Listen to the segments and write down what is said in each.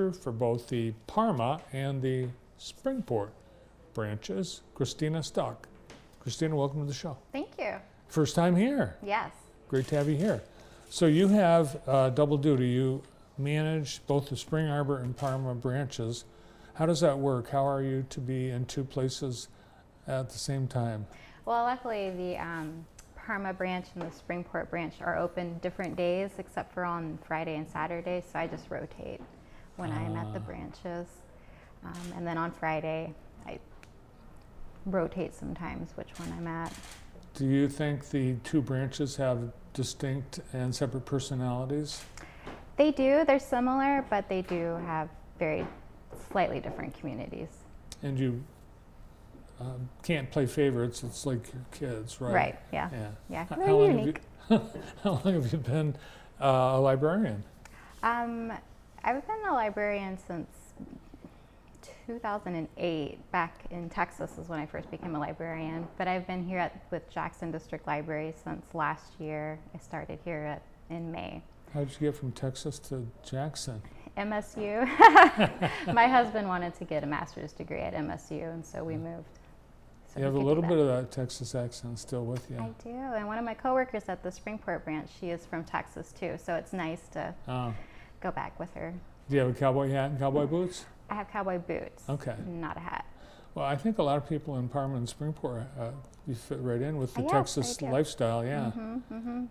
manager for both the Parma and the Springport branches, Christina Stuck. Christina, welcome to the show. Thank you. First time here. Yes. Great to have you here. So you have double duty. You manage both the Spring Arbor and Parma branches. How does that work? How are you to be in two places at the same time? Well, luckily the Parma branch and the Springport branch are open different days except for on Friday and Saturday, so I just rotate when I'm at the branches. And then on Friday, I rotate sometimes which one I'm at. Do you think the two branches have distinct and separate personalities? They do. They're similar, but they do have very slightly different communities. And you can't play favorites. It's like your kids, right? Right, yeah. Yeah. Yeah, they're unique. How long have you been a librarian? I've been a librarian since 2008. Back in Texas is when I first became a librarian, but I've been here with Jackson District Library since last year. I started here in May. How did you get from Texas to Jackson? MSU. My husband wanted to get a master's degree at MSU, and so we moved. So You have a little bit of that Texas accent still with you. I do, and one of my coworkers at the Springport branch, she is from Texas too, so it's nice to go back with her. Do you have a cowboy hat and cowboy boots? I have cowboy boots, Okay. not a hat. Well, I think a lot of people in Parma and Springport, you fit right in with the Yes, Texas I do. lifestyle, yeah.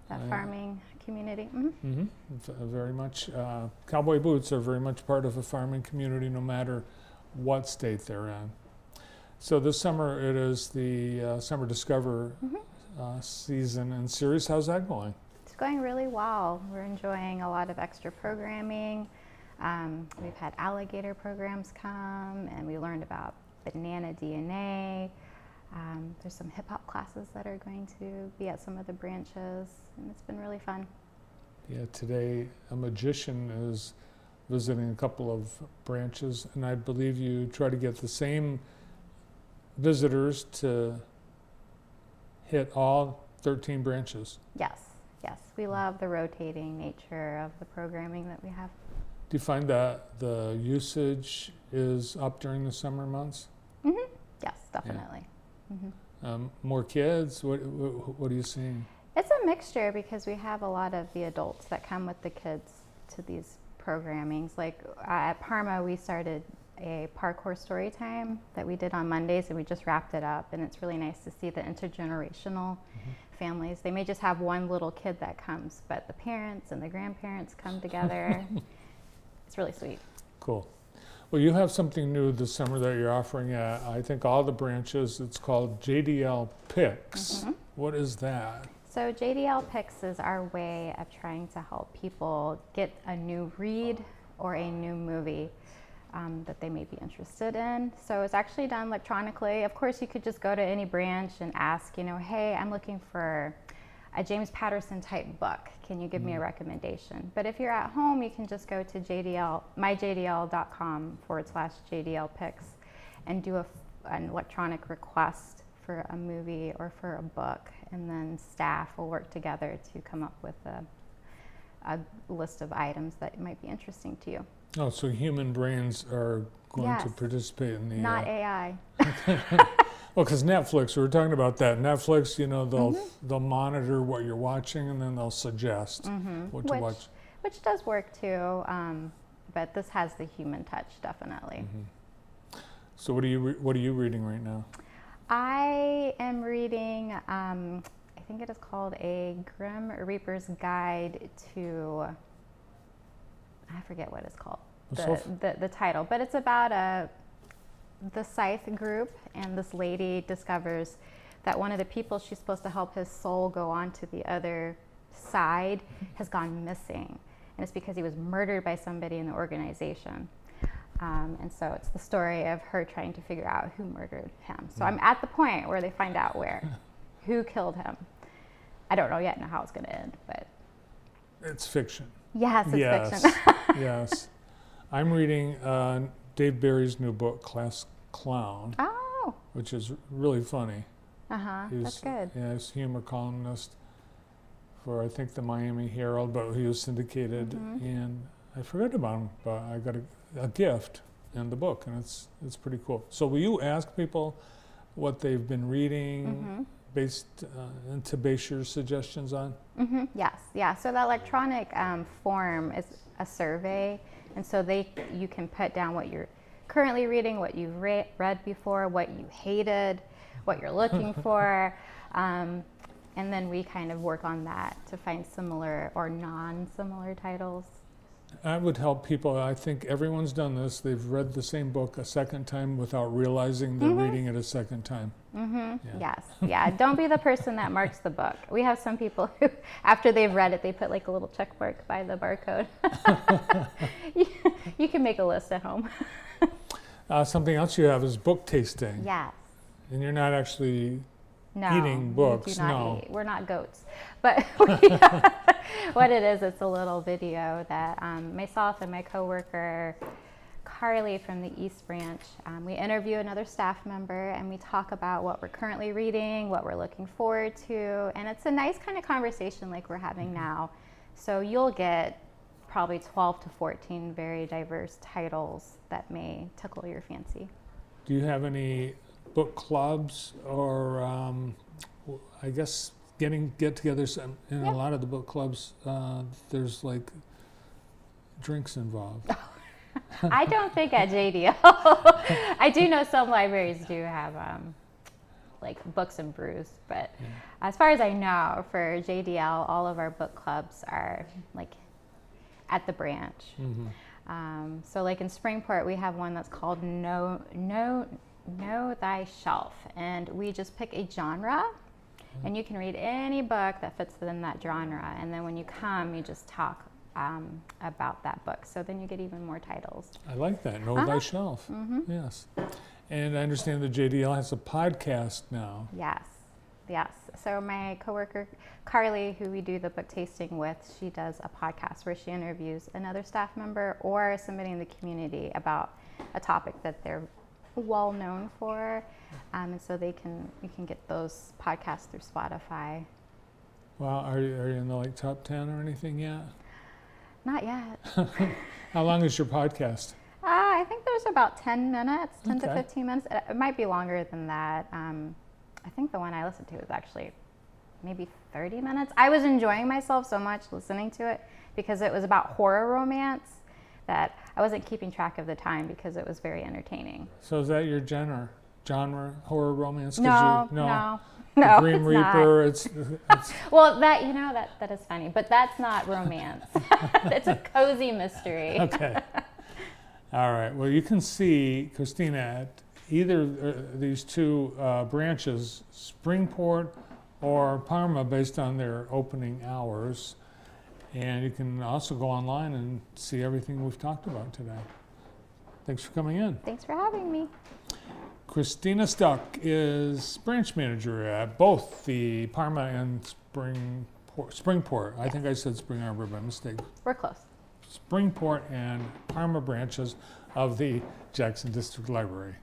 That farming community. Very much, cowboy boots are very much part of a farming community no matter what state they're in. So this summer it is the Summer Discover season and series. How's that going? It's going really well. We're enjoying a lot of extra programming. We've had alligator programs come, and we learned about banana DNA. There's some hip hop classes that are going to be at some of the branches, and it's been really fun. Yeah, today a magician is visiting a couple of branches, and I believe you try to get the same visitors to hit all 13 branches. Yes, yes. We love the rotating nature of the programming that we have. Do you find that the usage is up during the summer months? Yes, definitely. More kids? What are you seeing? It's a mixture because we have a lot of the adults that come with the kids to these programmings. Like at Parma, we started a parkour story time that we did on Mondays, and we just wrapped it up, and it's really nice to see the intergenerational families. They may just have one little kid that comes, but the parents and the grandparents come together. It's really sweet. Cool. Well, you have something new this summer that you're offering at, I think, all the branches. It's called JDL Picks. What is that? So JDL Picks is our way of trying to help people get a new read or a new movie that they may be interested in. So it's actually done electronically. Of course, you could just go to any branch and ask, hey, I'm looking for a James Patterson type book. Can you give me a recommendation? But if you're at home, you can just go to myjdl.com/JDL Picks and do an electronic request for a movie or for a book, and then staff will work together to come up with a list of items that might be interesting to you. Oh, so human brains are going to Yes. participate in the... Not AI. Well, because Netflix, we were talking about that. Netflix, they'll monitor what you're watching, and then they'll suggest what to watch. Which does work too, but this has the human touch, definitely. So what are you reading right now? I am reading, I think it is called A Grim Reaper's Guide to, I forget what it's called, the title, but it's about the Scythe group, and this lady discovers that one of the people she's supposed to help his soul go on to the other side has gone missing, and it's because he was murdered by somebody in the organization. And so it's the story of her trying to figure out who murdered him. So I'm at the point where they find out who killed him. I don't know yet how it's going to end, but It's fiction. yes, it's fiction. Yes. I'm reading Dave Barry's new book, Class Clown, Oh, which is really funny. that's good. Yeah, he's a humor columnist for, I think, the Miami Herald, but he was syndicated, and I forgot about him, but I got to a gift in the book, and it's pretty cool. So will you ask people what they've been reading to base your suggestions on? Yes, yeah. So the electronic form is a survey, and so you can put down what you're currently reading, what you've read before, what you hated, what you're looking for, and then we kind of work on that to find similar or non-similar titles. I would help people. I think everyone's done this. They've read the same book a second time without realizing they're reading it a second time. Yeah. Yes. Yeah. Don't be the person that marks the book. We have some people who, after they've read it, they put like a little check mark by the barcode. You can make a list at home. Something else you have is book tasting. Yes. And you're not actually No, eating books. we do not No. eat. We're not goats. But what it is, it's a little video that myself and my coworker, Carly from the East Branch, we interview another staff member and we talk about what we're currently reading, what we're looking forward to, and it's a nice kind of conversation like we're having now. So you'll get probably 12 to 14 very diverse titles that may tickle your fancy. Do you have any book clubs or I guess get-togethers? In a lot of the book clubs, there's like drinks involved. I don't think at JDL. I do know some libraries do have like books and brews, but as far as I know, for JDL, all of our book clubs are like at the branch. So like in Springport, we have one that's called Know Thy Shelf, and we just pick a genre, and you can read any book that fits within that genre, and then when you come, you just talk about that book. So then you get even more titles. I like that. Know Thy Shelf. Yes. And I understand that JDL has a podcast now. Yes. Yes. So my coworker Carly, who we do the book tasting with, she does a podcast where she interviews another staff member or somebody in the community about a topic that they're well known for, and so you can get those podcasts through Spotify. Well, are you in the like top 10 or anything yet? Not yet. How long is your podcast? I think there's about 10 minutes, 10 to Okay. 15 minutes. It might be longer than that. I think the one I listened to was actually maybe 30 minutes. I was enjoying myself so much listening to it because it was about horror romance that I wasn't keeping track of the time because it was very entertaining. So is that your genre, horror romance? No. The No, Grim it's Reaper. not. It's Well, that is funny, but that's not romance. It's a cozy mystery. okay. All right. Well, you can see Christina at either these two branches, Springport or Parma, based on their opening hours. And you can also go online and see everything we've talked about today. Thanks for coming in. Thanks for having me. Christina Stuck is branch manager at both the Parma and Springport. I think I said Spring Arbor by mistake. We're close. Springport and Parma branches of the Jackson District Library.